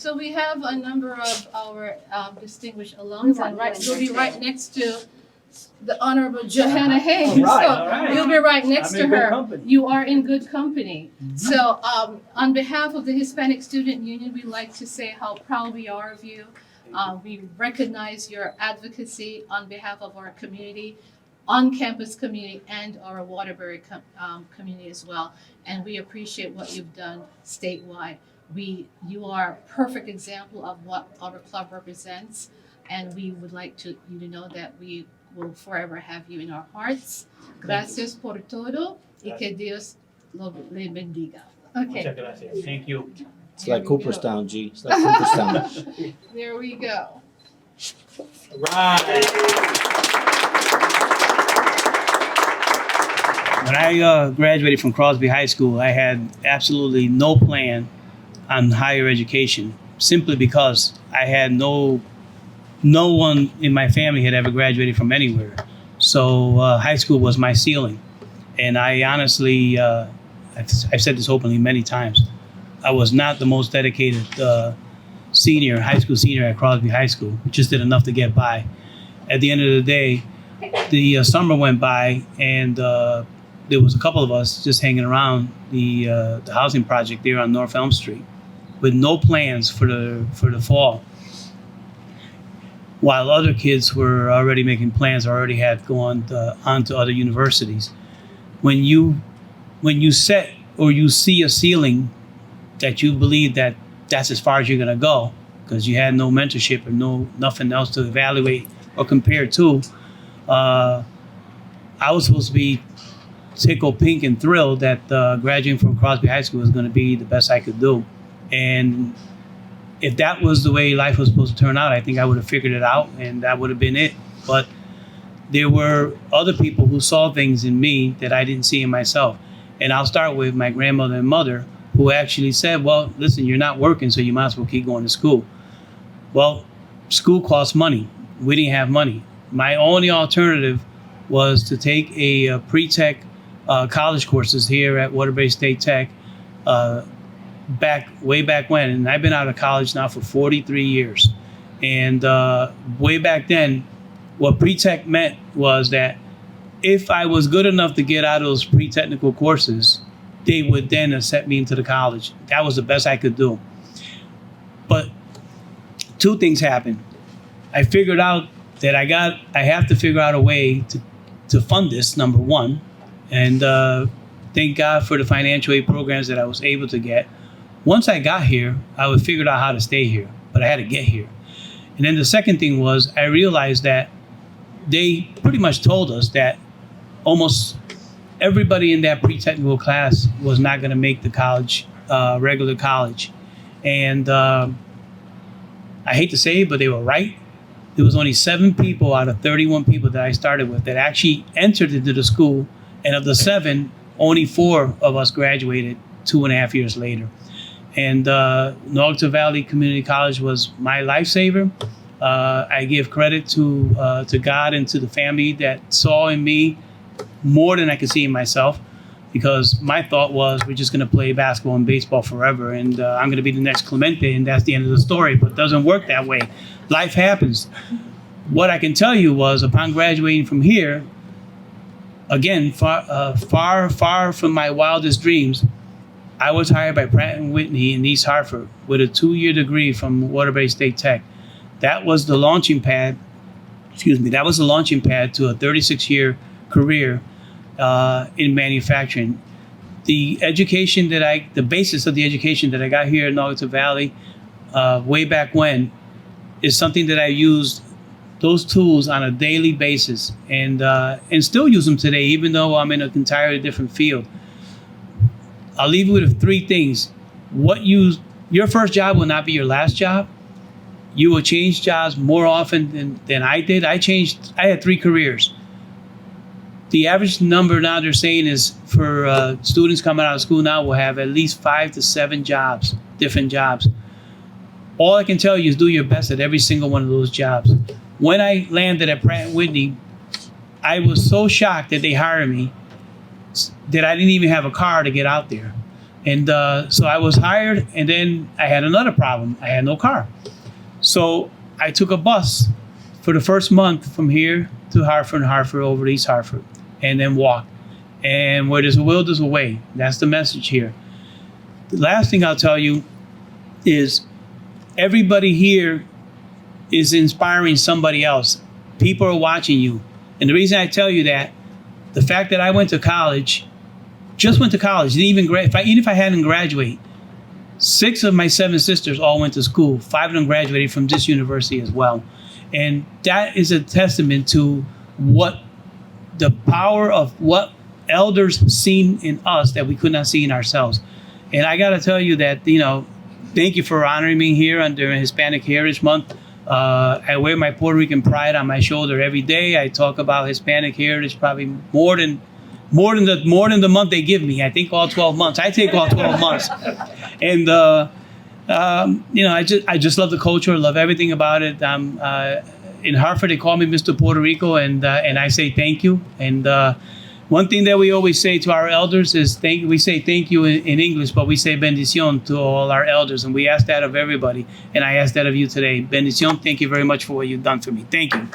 So we have a number of our distinguished alums, and you'll be right next to the Honorable Johanna Hayes. All right, So all right. you'll be right next I'm to in good her. company. You are in good company. So on behalf of the Hispanic Student Union, we'd like to say how proud we are of you. We recognize your advocacy on behalf of our community, on-campus community, and our Waterbury community as well. And we appreciate what you've done statewide. You are a perfect example of what our club represents, and we would like you to know that we will forever have you in our hearts. Gracias por todo y que Dios le bendiga. Okay. Muchas gracias. Thank you. It's like Cooperstown, G. It's like Cooperstown. There we go. Right. When I graduated from Crosby High School, I had absolutely no plan on higher education, simply because I had no one in my family had ever graduated from anywhere. So high school was my ceiling. And I honestly, I've said this openly many times, I was not the most dedicated high school senior at Crosby High School. We just did enough to get by. At the end of the day, the summer went by, and there was a couple of us just hanging around the housing project there on North Elm Street with no plans for the fall, while other kids were already making plans, already had gone on to other universities. When you set or you see a ceiling that you believe that that's as far as you're gonna go, because you had no mentorship or nothing else to evaluate or compare to, I was supposed to be tickled pink and thrilled that graduating from Crosby High School was going to be the best I could do. And if that was the way life was supposed to turn out, I think I would have figured it out and that would have been it. But there were other people who saw things in me that I didn't see in myself. And I'll start with my grandmother and mother, who actually said, well, listen, you're not working, so you might as well keep going to school. Well, school costs money. We didn't have money. My only alternative was to take a pre-tech college courses here at Waterbury State Tech way back when. And I've been out of college now for 43 years. And way back then, what pre-tech meant was that if I was good enough to get out of those pre-technical courses, they would then accept me into the college. That was the best I could do. But two things happened. I figured out that I have to figure out a way to fund this, number one. And thank God for the financial aid programs that I was able to get. Once I got here, I would figure out how to stay here, but I had to get here. And then the second thing was I realized that they pretty much told us that almost everybody in that pre-technical class was not going to make the college, regular college. And I hate to say it, but they were right. There was only 7 people out of 31 people that I started with that actually entered into the school. And of the 7, only 4 of us graduated 2.5 years later. And North Valley Community College was my lifesaver. I give credit to God and to the family that saw in me more than I could see in myself, because my thought was we're just going to play basketball and baseball forever, and I'm going to be the next Clemente, and that's the end of the story. But it doesn't work that way. Life happens. What I can tell you was, upon graduating from here, again, far from my wildest dreams, I was hired by Pratt & Whitney in East Hartford with a 2-year degree from Waterbury State Tech. That was the launching pad. That was the launching pad to a 36-year career in manufacturing. The basis of the education that I got here in North Valley way back when is something that I used those tools on a daily basis and still use them today, even though I'm in an entirely different field. I'll leave you with 3 things. Your first job will not be your last job. You will change jobs more often than I did. I had 3 careers. The average number now they're saying is for students coming out of school now will have at least 5 to 7 jobs, different jobs. All I can tell you is do your best at every single one of those jobs. When I landed at Pratt & Whitney, I was so shocked that they hired me that I didn't even have a car to get out there. And so I was hired, and then I had another problem. I had no car. So I took a bus for the first month from here to Hartford and Hartford over to East Hartford, and then walked. And where there's a will, there's a way. That's the message here. The last thing I'll tell you is everybody here is inspiring somebody else. People are watching you. And the reason I tell you that, the fact that I went to college, just went to college, didn't even even if I hadn't graduated, 6 of my 7 sisters all went to school. 5 of them graduated from this university as well. And that is a testament to what the power of what elders seen in us that we could not see in ourselves. And I got to tell you that, thank you for honoring me here during Hispanic Heritage Month. I wear my Puerto Rican pride on my shoulder every day. I talk about Hispanic heritage probably more than the month they give me. I think all 12 months. I take all 12 months. And I just love the culture. I love everything about it. In Hartford, they call me Mr. Puerto Rico, and I say thank you. And one thing that we always say to our elders is we say thank you in English, but we say bendición to all our elders, and we ask that of everybody. And I ask that of you today. Bendición, thank you very much for what you've done for me. Thank you.